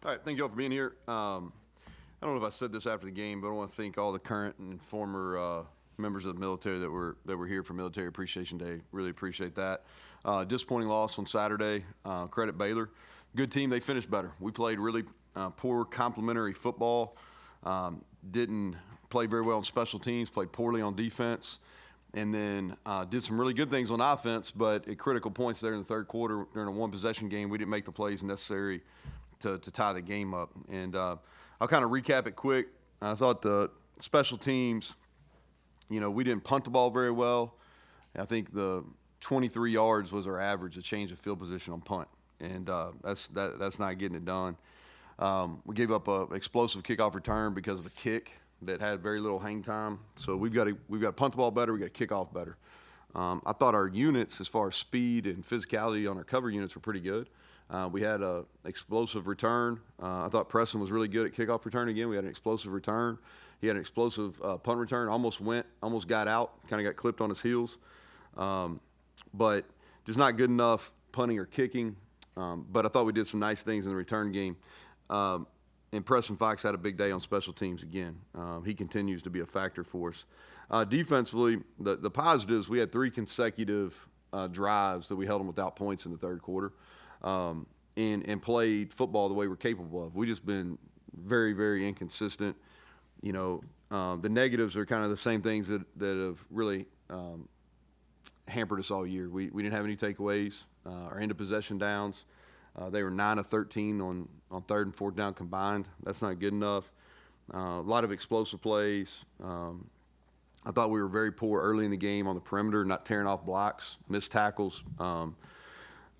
All right, thank you all for being here. I don't know if I said this after the game, but I want to thank all the current and former members of the military that were here for Military Appreciation Day. Really appreciate that. Disappointing loss on Saturday. Credit Baylor. Good team. They finished better. We played really poor complementary football. Didn't play very well on special teams. Played poorly on defense. And then did some really good things on offense, but at critical points there in the third quarter during a one-possession game, we didn't make the plays necessary to tie the game up. And I'll kind of recap it quick. I thought the special teams, we didn't punt the ball very well. I think the 23 yards was our average, a change of field position on punt, and that's not getting it done. We gave up an explosive kickoff return because of a kick that had very little hang time. So we've got to punt the ball better. We got to kick off better. I thought our units, as far as speed and physicality on our cover units, were pretty good. We had an explosive return. I thought Preston was really good at kickoff return again. We had an explosive return. He had an explosive punt return. Almost got out, kind of got clipped on his heels. But just not good enough punting or kicking. But I thought we did some nice things in the return game. And Preston Fox had a big day on special teams again. He continues to be a factor for us. Defensively, the positives, we had 3 consecutive drives that we held them without points in the third quarter. And played football the way we're capable of. We've just been very, very inconsistent. The negatives are kind of the same things that have really hampered us all year. We didn't have any takeaways. Our end of possession downs, they were 9 of 13 on third and fourth down combined. That's not good enough. A lot of explosive plays. I thought we were very poor early in the game on the perimeter, not tearing off blocks, missed tackles.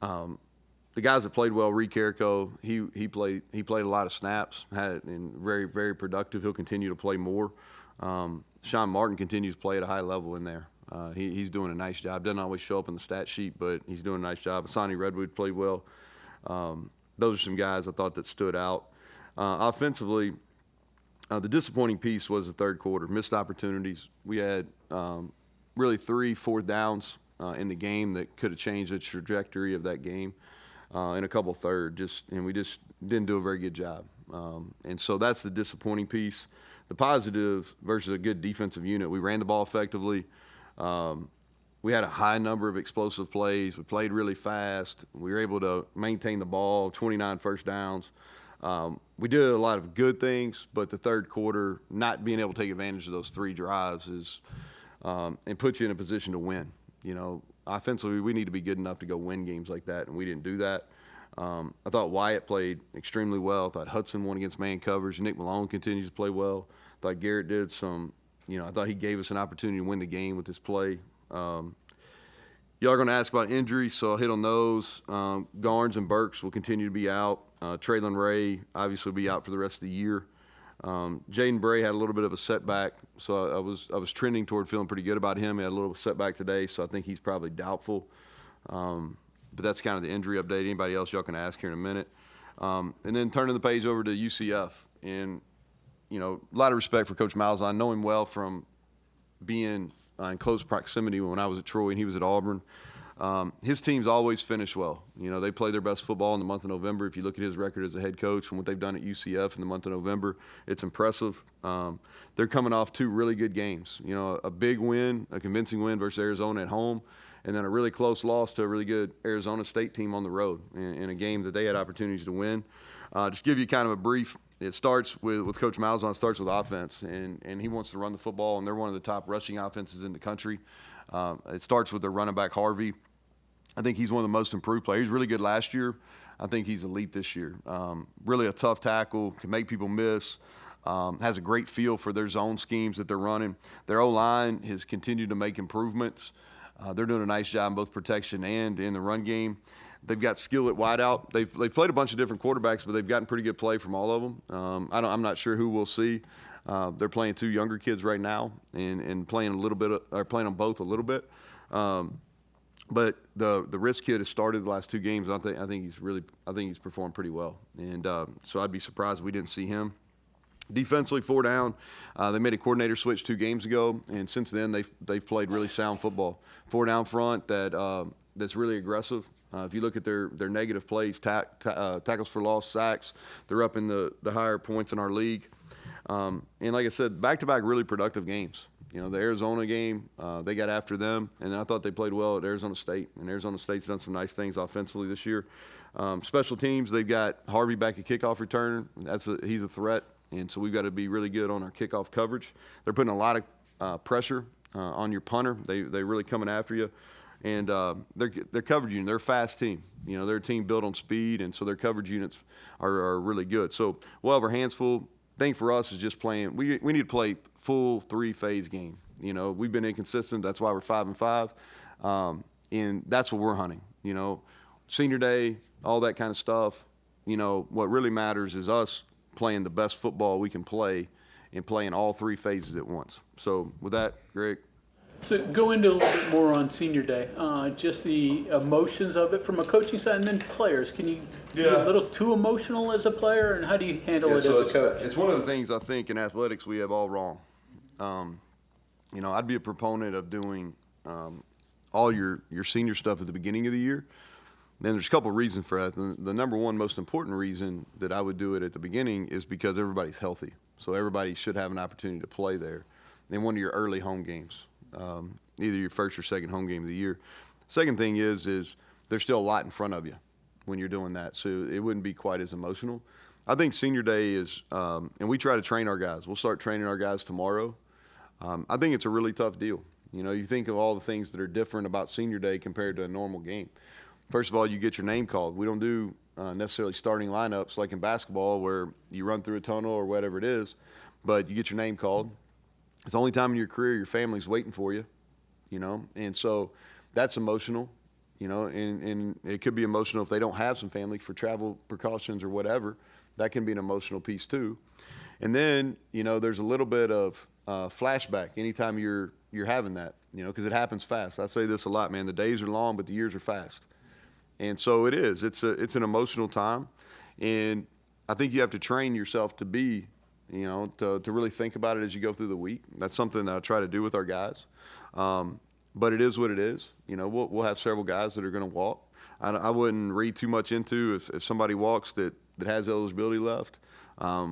The guys that played well, Reed Carrico, he played a lot of snaps, and very, very productive. He'll continue to play more. Sean Martin continues to play at a high level in there. He's doing a nice job. Doesn't always show up in the stat sheet, but he's doing a nice job. Sonny Redwood played well. Those are some guys I thought that stood out. Offensively, the disappointing piece was the third quarter. Missed opportunities. We had really 3 fourth downs in the game that could have changed the trajectory of that game. And a couple third, and we just didn't do a very good job. And so that's the disappointing piece. The positive versus a good defensive unit, we ran the ball effectively. We had a high number of explosive plays. We played really fast. We were able to maintain the ball, 29 first downs. We did a lot of good things, but the third quarter, not being able to take advantage of those 3 drives and put you in a position to win. Offensively, we need to be good enough to go win games like that, and we didn't do that. I thought Wyatt played extremely well. I thought Hudson won against man coverage. Nick Malone continues to play well. I thought Garrett did some, I thought he gave us an opportunity to win the game with his play. Y'all are going to ask about injuries, so I'll hit on those. Garnes and Burks will continue to be out. Traylon Ray obviously will be out for the rest of the year. Jaden Bray had a little bit of a setback, so I was trending toward feeling pretty good about him. He had a little setback today, so I think he's probably doubtful. But that's kind of the injury update. Anybody else y'all can ask here in a minute. And then turning the page over to UCF. And, a lot of respect for Coach Malzahn. I know him well from being in close proximity when I was at Troy and he was at Auburn. His teams always finish well. They play their best football in the month of November. If you look at his record as a head coach and what they've done at UCF in the month of November, it's impressive. They're coming off 2 really good games. A big win, a convincing win versus Arizona at home, and then a really close loss to a really good Arizona State team on the road in a game that they had opportunities to win. Just give you kind of a brief. It starts with Coach Malzahn. It starts with offense, and he wants to run the football, and they're one of the top rushing offenses in the country. It starts with their running back, Harvey. I think he's one of the most improved players. He was really good last year. I think he's elite this year. Really a tough tackle, can make people miss, has a great feel for their zone schemes that they're running. Their O-line has continued to make improvements. They're doing a nice job in both protection and in the run game. They've got skill at wideout. They've played a bunch of different quarterbacks, but they've gotten pretty good play from all of them. I'm not sure who we'll see. They're playing 2 younger kids right now and playing playing them both a little bit. But the Risk kid has started the last 2 games. I think he's performed pretty well, and so I'd be surprised if we didn't see him. Defensively, 4 down. They made a coordinator switch 2 games ago, and since then they've played really sound football. 4 down front that that's really aggressive. If you look at their negative plays, tackles for loss, sacks, they're up in the higher points in our league. And like I said, back-to-back really productive games. The Arizona game, they got after them, and I thought they played well at Arizona State. And Arizona State's done some nice things offensively this year. Special teams, they've got Harvey back at kickoff return. He's a threat, and so we've got to be really good on our kickoff coverage. They're putting a lot of pressure on your punter. They're really coming after you. And their coverage unit, they're a fast team. They're a team built on speed, and so their coverage units are really good. So we'll have our hands full. Thing for us is just playing. We need to play full 3-phase game. We've been inconsistent. That's why we're 5-5, and that's what we're hunting. Senior day, all that kind of stuff. What really matters is us playing the best football we can play and playing all 3 phases at once. So with that, Greg. So go into a little bit more on senior day, just the emotions of it from a coaching side, and then players. Can you be a little too emotional as a player, and how do you handle it as a coach? It's one of the things I think in athletics we have all wrong. I'd be a proponent of doing all your senior stuff at the beginning of the year. Then there's a couple of reasons for that. The number one most important reason that I would do it at the beginning is because everybody's healthy. So everybody should have an opportunity to play there in one of your early home games. Either your first or second home game of the year. Second thing is there's still a lot in front of you when you're doing that, so it wouldn't be quite as emotional. I think senior day is, and we try to train our guys. We'll start training our guys tomorrow. I think it's a really tough deal. You think of all the things that are different about senior day compared to a normal game. First of all, you get your name called. We don't do necessarily starting lineups like in basketball where you run through a tunnel or whatever it is, but you get your name called. It's the only time in your career your family's waiting for you, and so that's emotional, and it could be emotional if they don't have some family for travel precautions or whatever. That can be an emotional piece too. And then, there's a little bit of flashback anytime you're having that, because it happens fast. I say this a lot, man. The days are long, but the years are fast. And so it is. It's an emotional time, and I think you have to train yourself to be to really think about it as you go through the week. That's something that I try to do with our guys. But it is what it is. We'll have several guys that are going to walk. I wouldn't read too much into if somebody walks that has eligibility left. I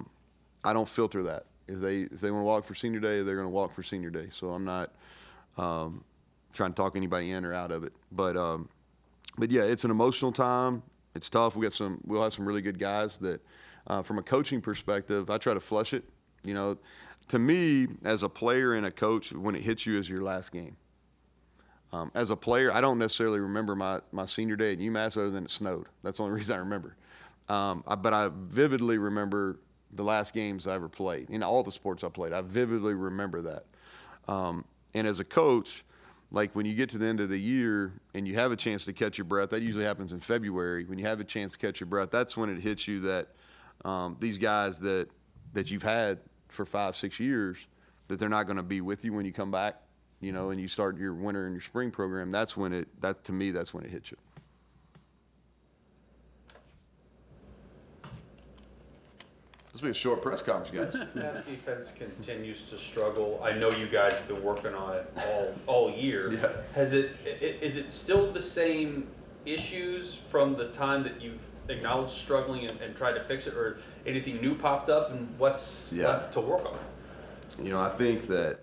don't filter that. If they want to walk for senior day, they're going to walk for senior day. So I'm not trying to talk anybody in or out of it. But yeah, it's an emotional time. It's tough. We'll have some really good guys that. From a coaching perspective, I try to flush it. To me, as a player and a coach, when it hits you is your last game. As a player, I don't necessarily remember my senior day at UMass other than it snowed. That's the only reason I remember. But I vividly remember the last games I ever played. In all the sports I played, I vividly remember that. And as a coach, like when you get to the end of the year and you have a chance to catch your breath, that usually happens in February. When you have a chance to catch your breath, that's when it hits you that these guys that you've had for 5-6 years, that they're not going to be with you when you come back, and you start your winter and your spring program. That's when it hits you. This will be a short press conference, guys. As defense continues to struggle, I know you guys have been working on it all year. Yeah. Is it still the same issues from the time that you've acknowledged struggling and tried to fix it, or anything new popped up, and what's left to work on? I think that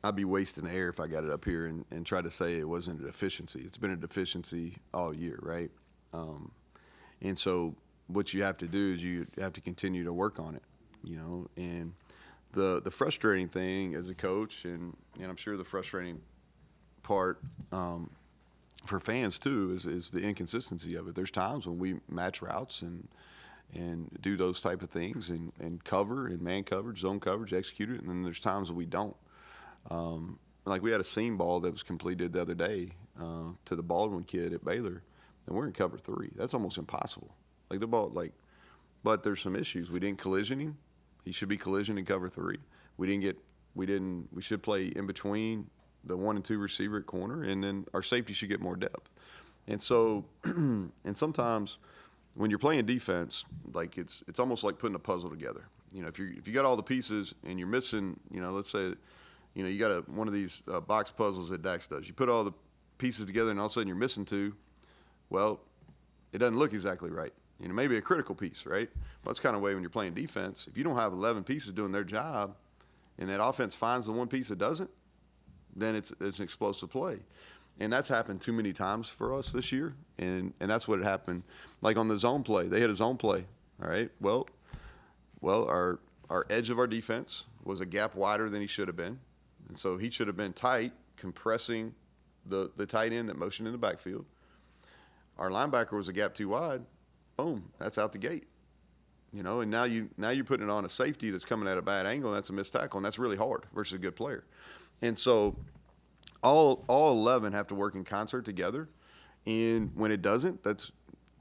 I'd be wasting air if I got it up here and tried to say it wasn't a deficiency. It's been a deficiency all year, right? And so what you have to do is you have to continue to work on it, and the frustrating thing as a coach, and I'm sure the frustrating part for fans too is the inconsistency of it. There's times when we match routes and do those type of things and cover and man coverage, zone coverage, execute it, and then there's times that we don't. Like we had a seam ball that was completed the other day to the Baldwin kid at Baylor, and we're in cover 3. That's almost impossible. Like the ball, but there's some issues. We didn't collision him. He should be collision in cover 3. We should play in between the 1 and 2 receiver at corner, and then our safety should get more depth. And so, and sometimes when you're playing defense, like it's almost like putting a puzzle together. If you got all the pieces and you're missing, let's say, you got one of these box puzzles that Dax does. You put all pieces together and all of a sudden you're missing 2, well, it doesn't look exactly right. Maybe a critical piece, right? Well, that's kind of the way when you're playing defense. If you don't have 11 pieces doing their job and that offense finds the one piece that doesn't, then it's an explosive play. And that's happened too many times for us this year. And that's what had happened. Like on the zone play, they had a zone play, all right? Well, our edge of our defense was a gap wider than he should have been. And so he should have been tight, compressing the tight end that motioned in the backfield. Our linebacker was a gap too wide. Boom, that's out the gate. And now you're putting it on a safety that's coming at a bad angle, and that's a missed tackle, and that's really hard versus a good player. And so all 11 have to work in concert together. And when it doesn't, that's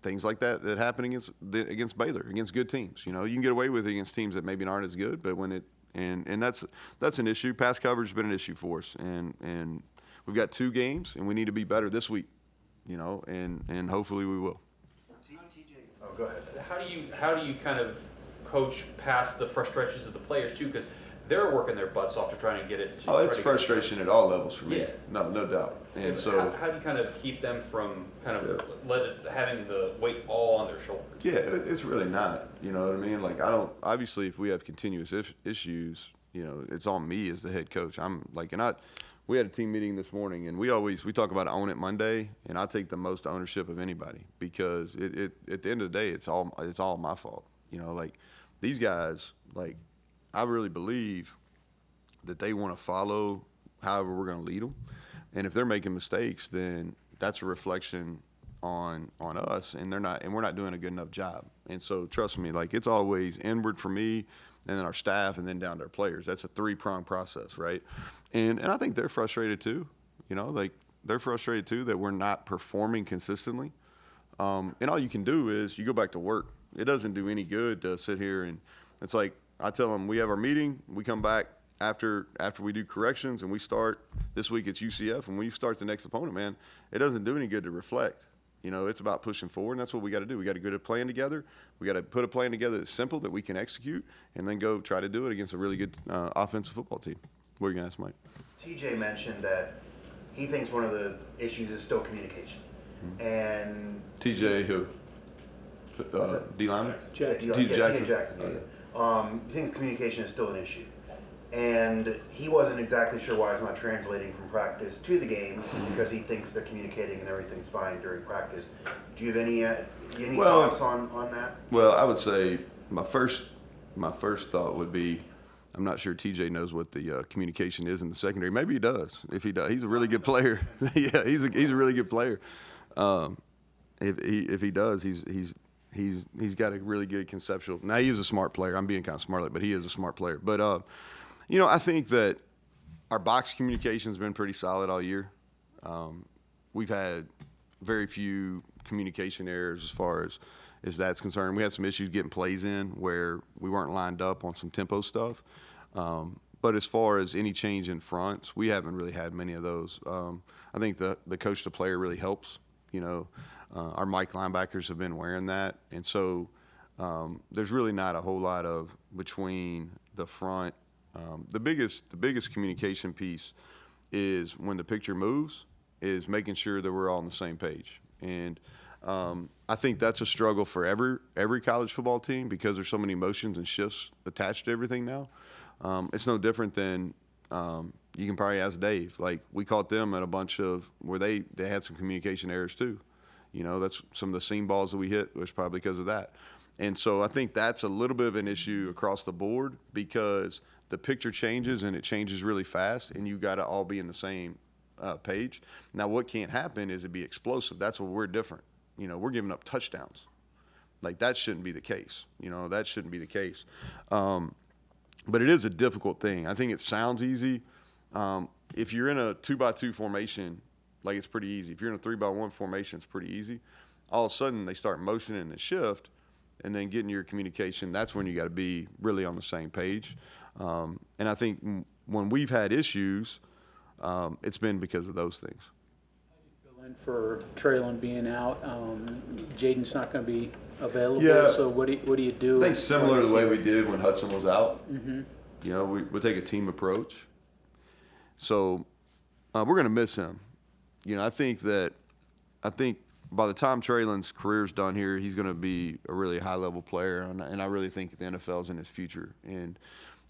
things like that happen against Baylor, against good teams. You can get away with it against teams that maybe aren't as good, but when it and that's an issue. Pass coverage has been an issue for us, and we've got 2 games, and we need to be better this week. And hopefully we will. Oh, go ahead. How do you kind of coach past the frustrations of the players too? Because they're working their butts off to try and get it. It's frustration at all levels for me. Yeah. No doubt. And so how do you kind of keep them from kind of having the weight all on their shoulders? Yeah, it's really not. You know what I mean? Like obviously if we have continuous issues, it's on me as the head coach. We had a team meeting this morning, and we talk about Own It Monday, and I take the most ownership of anybody because it at the end of the day, it's all my fault. These guys, I really believe that they want to follow however we're going to lead them, and if they're making mistakes, then that's a reflection on us, and we're not doing a good enough job. And so trust me, it's always inward for me, and then our staff, and then down to our players. That's a 3-pronged process, right? And I think they're frustrated too. They're frustrated too that we're not performing consistently. And all you can do is you go back to work. It doesn't do any good to sit here and it's like I tell them we have our meeting, we come back after we do corrections, and we start this week it's UCF, and when you start the next opponent, man, it doesn't do any good to reflect. It's about pushing forward, and that's what we got to do. We got to go to playing together. We got to put a plan together that's simple that we can execute, and then go try to do it against a really good offensive football team. What are you going to ask, Mike? TJ mentioned that he thinks one of the issues is still communication. Mm-hmm. And TJ who? D. Lyman? Jackson. TJ Jackson. Jackson. He thinks communication is still an issue. And he wasn't exactly sure why it's not translating from practice to the game because he thinks they're communicating and everything's fine during practice. Do you have any thoughts on that? Well, I would say my first thought would be I'm not sure TJ knows what the communication is in the secondary. Maybe he does. If he does, he's a really good player. Yeah, he's a really good player. If he does, he's got a really good conceptual. Now he is a smart player. I'm being kind of smart, but he is a smart player. But I think that our box communication has been pretty solid all year. We've had very few communication errors as far as that's concerned. We had some issues getting plays in where we weren't lined up on some tempo stuff. But as far as any change in fronts, we haven't really had many of those. I think the coach to player really helps. Our Mike linebackers have been wearing that. And so there's really not a whole lot of between the front. The biggest communication piece is when the picture moves is making sure that we're all on the same page. And I think that's a struggle for every college football team because there's so many emotions and shifts attached to everything now. It's no different than you can probably ask Dave. We caught them at a bunch of where they had some communication errors too. That's some of the seam balls that we hit was probably because of that. And so I think that's a little bit of an issue across the board because the picture changes and it changes really fast, and you got to all be in the same page. Now, what can't happen is it be explosive. That's where we're different. We're giving up touchdowns. That shouldn't be the case. That shouldn't be the case. But it is a difficult thing. I think it sounds easy. If you're in a 2x2 formation, it's pretty easy. If you're in a 3x1 formation, it's pretty easy. All of a sudden, they start motioning the shift, and then getting your communication. That's when you got to be really on the same page. And I think when we've had issues, it's been because of those things. Fill in for Traylon being out. Jaden's not going to be available. Yeah. So what do you do? I think similar to the way we did when Hudson was out. Mm-hmm. We take a team approach. So we're going to miss him. I think by the time Traylon's career's done here, he's going to be a really high-level player, and I really think the NFL's in his future. And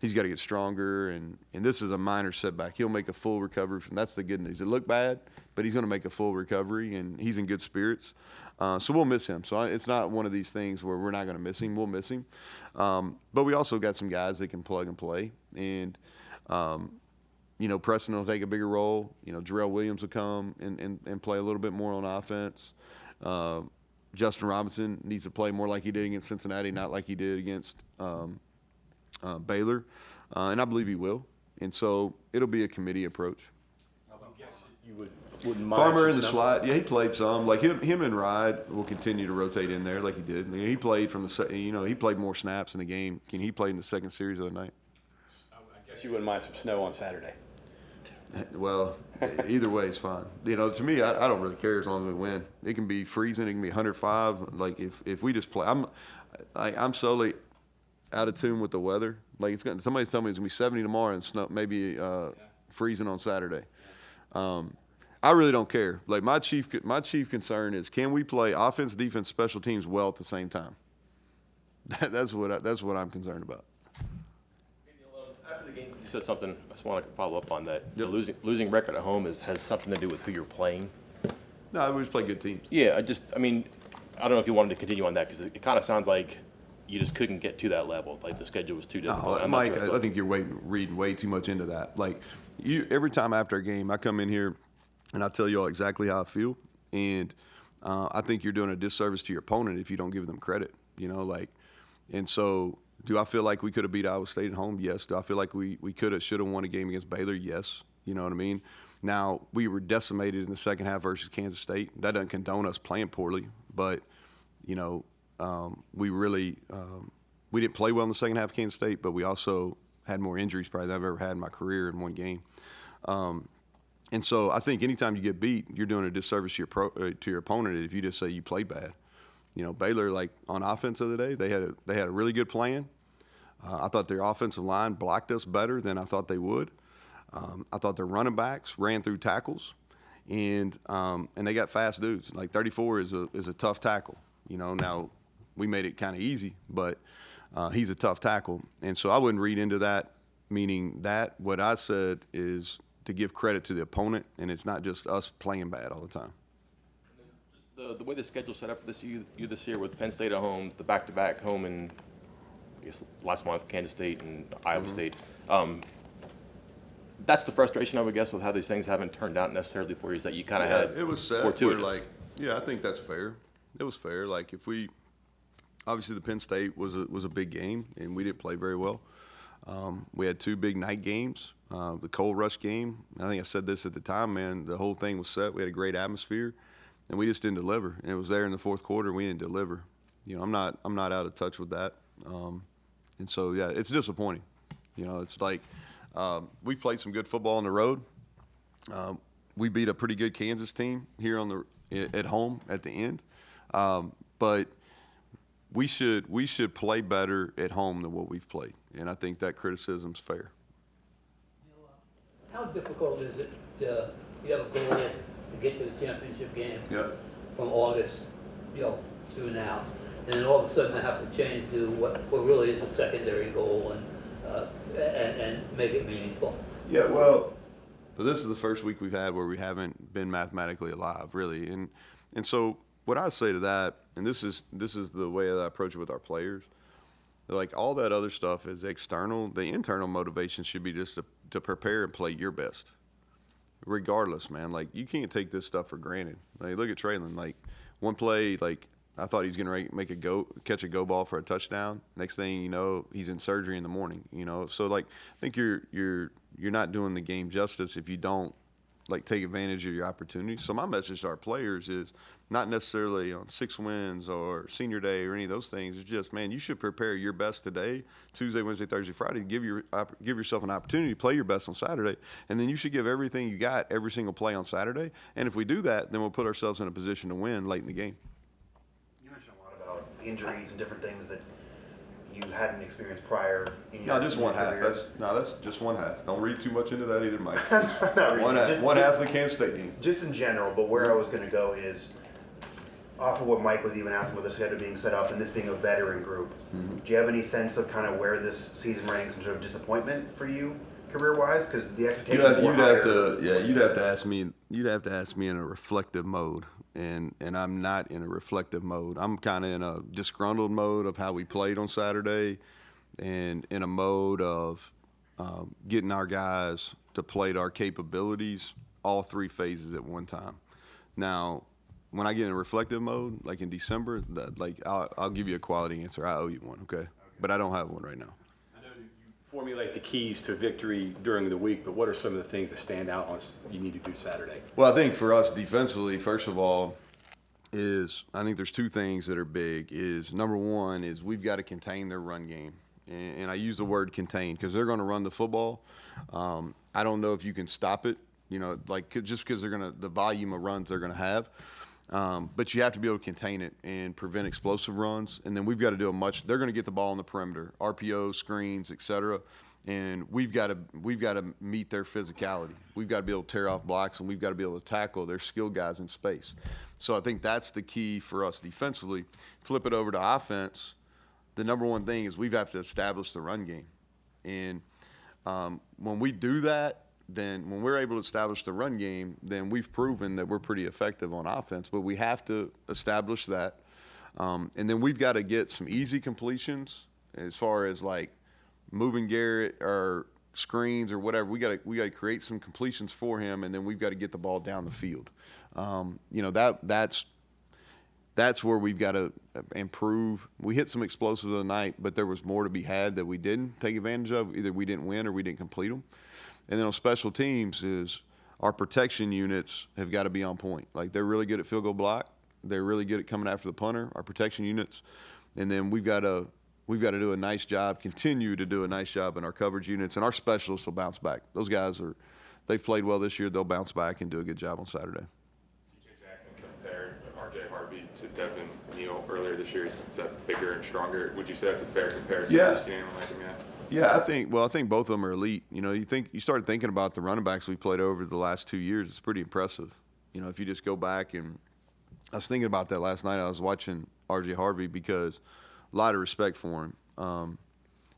he's got to get stronger, and this is a minor setback. He'll make a full recovery that's the good news. It looked bad, but he's going to make a full recovery, and he's in good spirits. So we'll miss him. So it's not one of these things where we're not going to miss him. We'll miss him. But we also got some guys that can plug and play. And, Preston will take a bigger role. Jarrell Williams will come and play a little bit more on offense. Justin Robinson needs to play more like he did against Cincinnati, not like he did against Baylor. And I believe he will. And so it'll be a committee approach. You wouldn't mind Farmer in the slot, yeah, he played some. Like him and Ride will continue to rotate in there like he did. He played he played more snaps in the game. He played in the second series the other night. I guess you wouldn't mind some snow on Saturday. Well, either way is fine. To me, I don't really care as long as we win. It can be freezing, it can be 105. Like if we just play, I'm solely out of tune with the weather. Like somebody's telling me it's gonna be 70 tomorrow and snow, maybe freezing on Saturday. I really don't care. Like my chief concern is, can we play offense, defense, special teams well at the same time? That's what I'm concerned about. After the game, you said something. I just want to follow up on that. Yep. The losing record at home has something to do with who you're playing. No, we just play good teams. Yeah, I don't know if you wanted to continue on that because it kind of sounds like you just couldn't get to that level. Like the schedule was too difficult. No, Mike, I think you're reading way too much into that. Like every time after a game, I come in here and I tell you all exactly how I feel, and I think you're doing a disservice to your opponent if you don't give them credit. And so. Do I feel like we could have beat Iowa State at home? Yes. Do I feel like we should have won a game against Baylor? Yes. You know what I mean? Now, we were decimated in the second half versus Kansas State. That doesn't condone us playing poorly, but, we really we didn't play well in the second half of Kansas State, but we also had more injuries probably than I've ever had in my career in one game. And so I think anytime you get beat, you're doing a disservice to your opponent if you just say you played bad. Baylor, like on offense the other day, they had a really good plan. I thought their offensive line blocked us better than I thought they would. I thought their running backs ran through tackles, and they got fast dudes. Like 34 is a tough tackle. Now we made it kind of easy, but he's a tough tackle, and so I wouldn't read into that. Meaning that what I said is to give credit to the opponent, and it's not just us playing bad all the time. The way the schedule's set up for this year with Penn State at home, the back-to-back home in, I guess, last month, Kansas State and Iowa State. That's the frustration, I would guess, with how these things haven't turned out necessarily for you, is that you kind of had it was set. fortuitous. I think that's fair. It was fair. Like obviously the Penn State was a big game, and we didn't play very well. We had two big night games. The Coal Rush game, I think I said this at the time, man, the whole thing was set. We had a great atmosphere. And we just didn't deliver. And it was there in the fourth quarter. We didn't deliver. I'm not out of touch with that. And so yeah, it's disappointing. It's like we played some good football on the road. We beat a pretty good Kansas team here at home at the end. But we should play better at home than what we've played. And I think that criticism's fair. How difficult is it to you have a goal to get to the championship game from August, through now, and then all of a sudden I have to change to what really is a secondary goal and make it meaningful? Yeah, well, this is the first week we've had where we haven't been mathematically alive, really, and so what I say to that, and this is the way that I approach it with our players, like all that other stuff is external. The internal motivation should be just to prepare and play your best. Regardless, man, like you can't take this stuff for granted. Like look at Traylon. Like one play, like I thought he was gonna catch a go ball for a touchdown. Next thing you know, he's in surgery in the morning. So like I think you're not doing the game justice if you don't like take advantage of your opportunities. So my message to our players is not necessarily on 6 wins or senior day or any of those things. It's just, man, you should prepare your best today, Tuesday, Wednesday, Thursday, Friday, give yourself an opportunity to play your best on Saturday, and then you should give everything you got every single play on Saturday. And if we do that, then we'll put ourselves in a position to win late in the game. You mentioned a lot about injuries and different things that you hadn't experienced prior. In No, your, just in your one half. career? That's just one half. Don't read too much into that either, Mike. Not really. One half of the Kansas State game. Just in general, but where I was going to go is off of what Mike was even asking with the schedule being set up and this being a veteran group. Do you have any sense of kind of where this season ranks in terms of disappointment for you career-wise? Because the expectations were higher. You'd have to ask me. You'd have to ask me in a reflective mode, and I'm not in a reflective mode. I'm kind of in a disgruntled mode of how we played on Saturday, and in a mode of getting our guys to play to our capabilities, all three phases at one time. Now, when I get in a reflective mode, like in December, I'll give you a quality answer. I owe you one, okay? But I don't have one right now. I know you formulate the keys to victory during the week, but what are some of the things that stand out on you need to do Saturday? Well, I think for us defensively, first of all, I think there's two things that are big. Number one is we've got to contain their run game. And I use the word contain because they're going to run the football. I don't know if you can stop it, just because the volume of runs they're going to have. But you have to be able to contain it and prevent explosive runs. And then we've got to do they're going to get the ball on the perimeter, RPO, screens, et cetera. And we've got to meet their physicality. We've got to be able to tear off blocks, and we've got to be able to tackle their skilled guys in space. So I think that's the key for us defensively. Flip it over to offense. The number one thing is we have to establish the run game. And when we do that, then when we're able to establish the run game, then we've proven that we're pretty effective on offense. But we have to establish that. And then we've got to get some easy completions as far as like moving Garrett or screens or whatever. We got to create some completions for him, and then we've got to get the ball down the field. That's where we've got to improve. We hit some explosives the night, but there was more to be had that we didn't take advantage of. Either we didn't win or we didn't complete them. And then on special teams is our protection units have got to be on point. Like they're really good at field goal block. They're really good at coming after the punter, our protection units. And then we've got to do a nice job, continue to do a nice job in our coverage units, and our specialists will bounce back. Those guys they've played well this year. They'll bounce back and do a good job on Saturday. TJ Jackson compared R.J. Harvey to Devin Neal earlier this year. Is that bigger and stronger? Would you say that's a fair comparison? Yeah. You've seen anyone like him yet? Yeah, I think both of them are elite. You start thinking about the running backs we played over the last 2 years, it's pretty impressive. If you just go back, and I was thinking about that last night. I was watching R.J. Harvey because a lot of respect for him.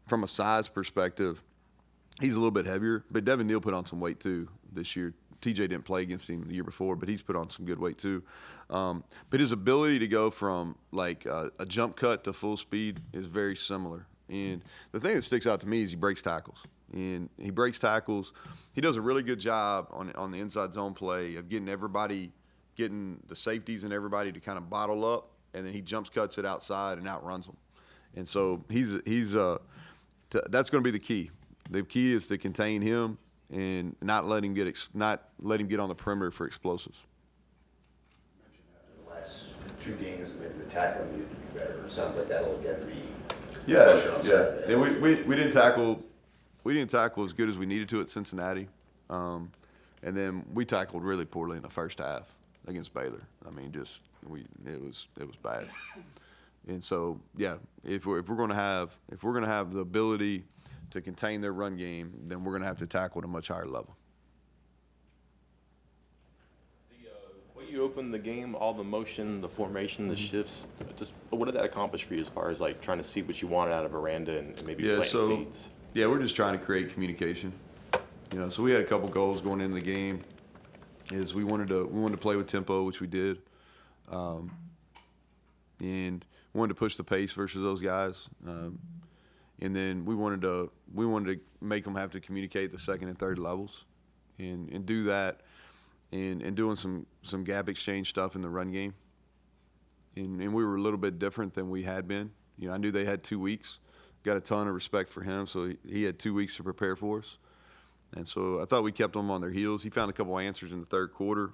From a size perspective, he's a little bit heavier, but Devin Neal put on some weight too this year. TJ didn't play against him the year before, but he's put on some good weight too. But his ability to go from like a jump cut to full speed is very similar. And the thing that sticks out to me is he breaks tackles. And he breaks tackles. He does a really good job on the inside zone play of getting the safeties and everybody to kind of bottle up, and then he jumps cuts it outside and outruns them. And so that's going to be the key. The key is to contain him and not let him get on the perimeter for explosives. The last 2 games, maybe the tackling needed to be better. It sounds like that'll again be. Yeah. And we didn't tackle as good as we needed to at Cincinnati, and then we tackled really poorly in the first half against Baylor. I mean, it was bad. And so if we're going to have the ability to contain their run game, then we're going to have to tackle at a much higher level. The way you open the game, all the motion, the formation, the shifts, just what did that accomplish for you as far as like trying to see what you wanted out of Aranda and maybe planting seeds? Yeah, we're just trying to create communication. So we had a couple goals going into the game. Is we wanted to play with tempo, which we did, and we wanted to push the pace versus those guys. And then we wanted to make them have to communicate the second and third levels, and do that, and doing some gap exchange stuff in the run game. And we were a little bit different than we had been. I knew they had 2 weeks. Got a ton of respect for him, so he had 2 weeks to prepare for us. And so I thought we kept them on their heels. He found a couple answers in the third quarter.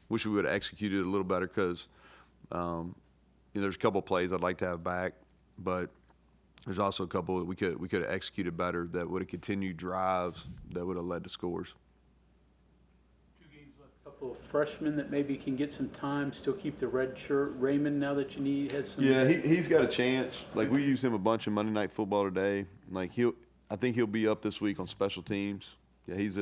Wish we would have executed it a little better because there's a couple plays I'd like to have back, but there's also a couple that we could have executed better that would have continued drives that would have led to scores. 2 games left, a couple of freshmen that maybe can get some time, still keep the red shirt. Raymond, now that you need, has some. Yeah, he's got a chance. Like, we used him a bunch in Monday Night Football today. Like, I think he'll be up this week on special teams. Yeah, he's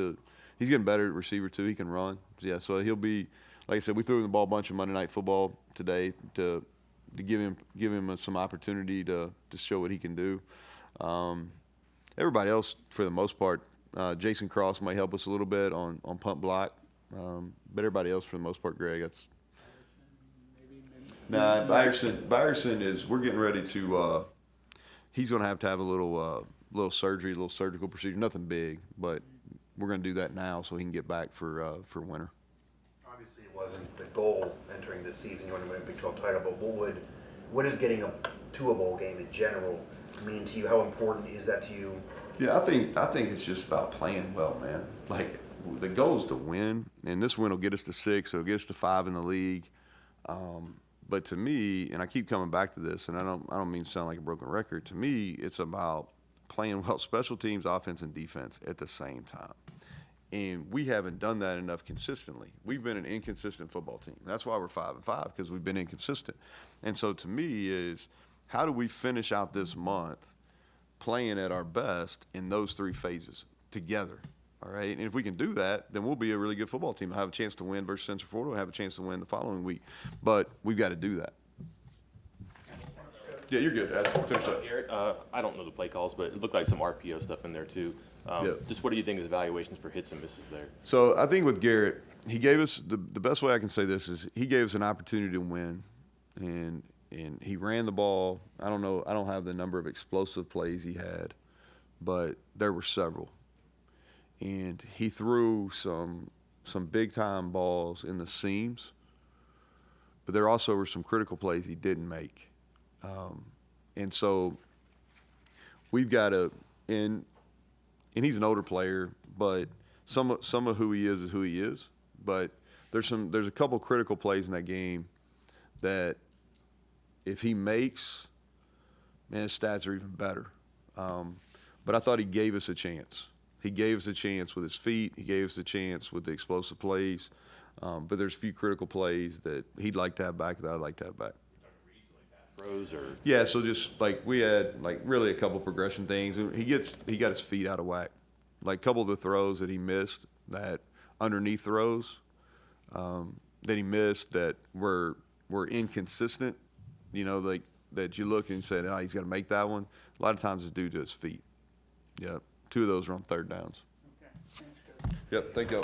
getting better at receiver too. He can run. Yeah, so he'll be, like I said, we threw him the ball a bunch of Monday Night Football today to give him some opportunity to show what he can do. Everybody else, for the most part, Jason Cross might help us a little bit on punt block, but everybody else, for the most part, Greg, that's. Nah, Byerson is. We're getting ready to. He's going to have a little surgery, a little surgical procedure. Nothing big, but we're going to do that now so he can get back for winter. Obviously, it wasn't the goal entering this season. You want to win a Big 12 title, but what is getting to a bowl game in general mean to you? How important is that to you? Yeah, I think it's just about playing well, man. Like, the goal is to win, and this win will get us to 6, it'll get us to 5 in the league. But to me, and I keep coming back to this, and I don't mean to sound like a broken record. To me, it's about playing well, special teams, offense, and defense at the same time. And we haven't done that enough consistently. We've been an inconsistent football team. That's why we're 5-5, because we've been inconsistent. And so to me is, how do we finish out this month playing at our best in those 3 phases together? All right, and if we can do that, then we'll be a really good football team. We'll have a chance to win versus Central Florida. We'll have a chance to win the following week. But we've got to do that. Yeah, you're good. Finish up. Garrett, I don't know the play calls, but it looked like some RPO stuff in there too. Yeah. Just what do you think is evaluations for hits and misses there? So I think with Garrett, he gave us the best way I can say this is he gave us an opportunity to win, and he ran the ball. I don't have the number of explosive plays he had, but there were several. And he threw some big time balls in the seams, but there also were some critical plays he didn't make. And so we've got to, and he's an older player, but some of who he is who he is. But there's a couple critical plays in that game that if he makes, man, his stats are even better. But I thought he gave us a chance. He gave us a chance with his feet. He gave us a chance with the explosive plays. But there's a few critical plays that he'd like to have back that I'd like to have back. Throws or Yeah, so just like we had like really a couple progression things. He got his feet out of whack. Like a couple of the throws that he missed, that underneath throws that he missed that were inconsistent. You know, like that you look and said, oh, he's got to make that one. A lot of times it's due to his feet. Yeah, 2 of those were on 3rd downs. Okay, thanks, Coach. Yep, thank you.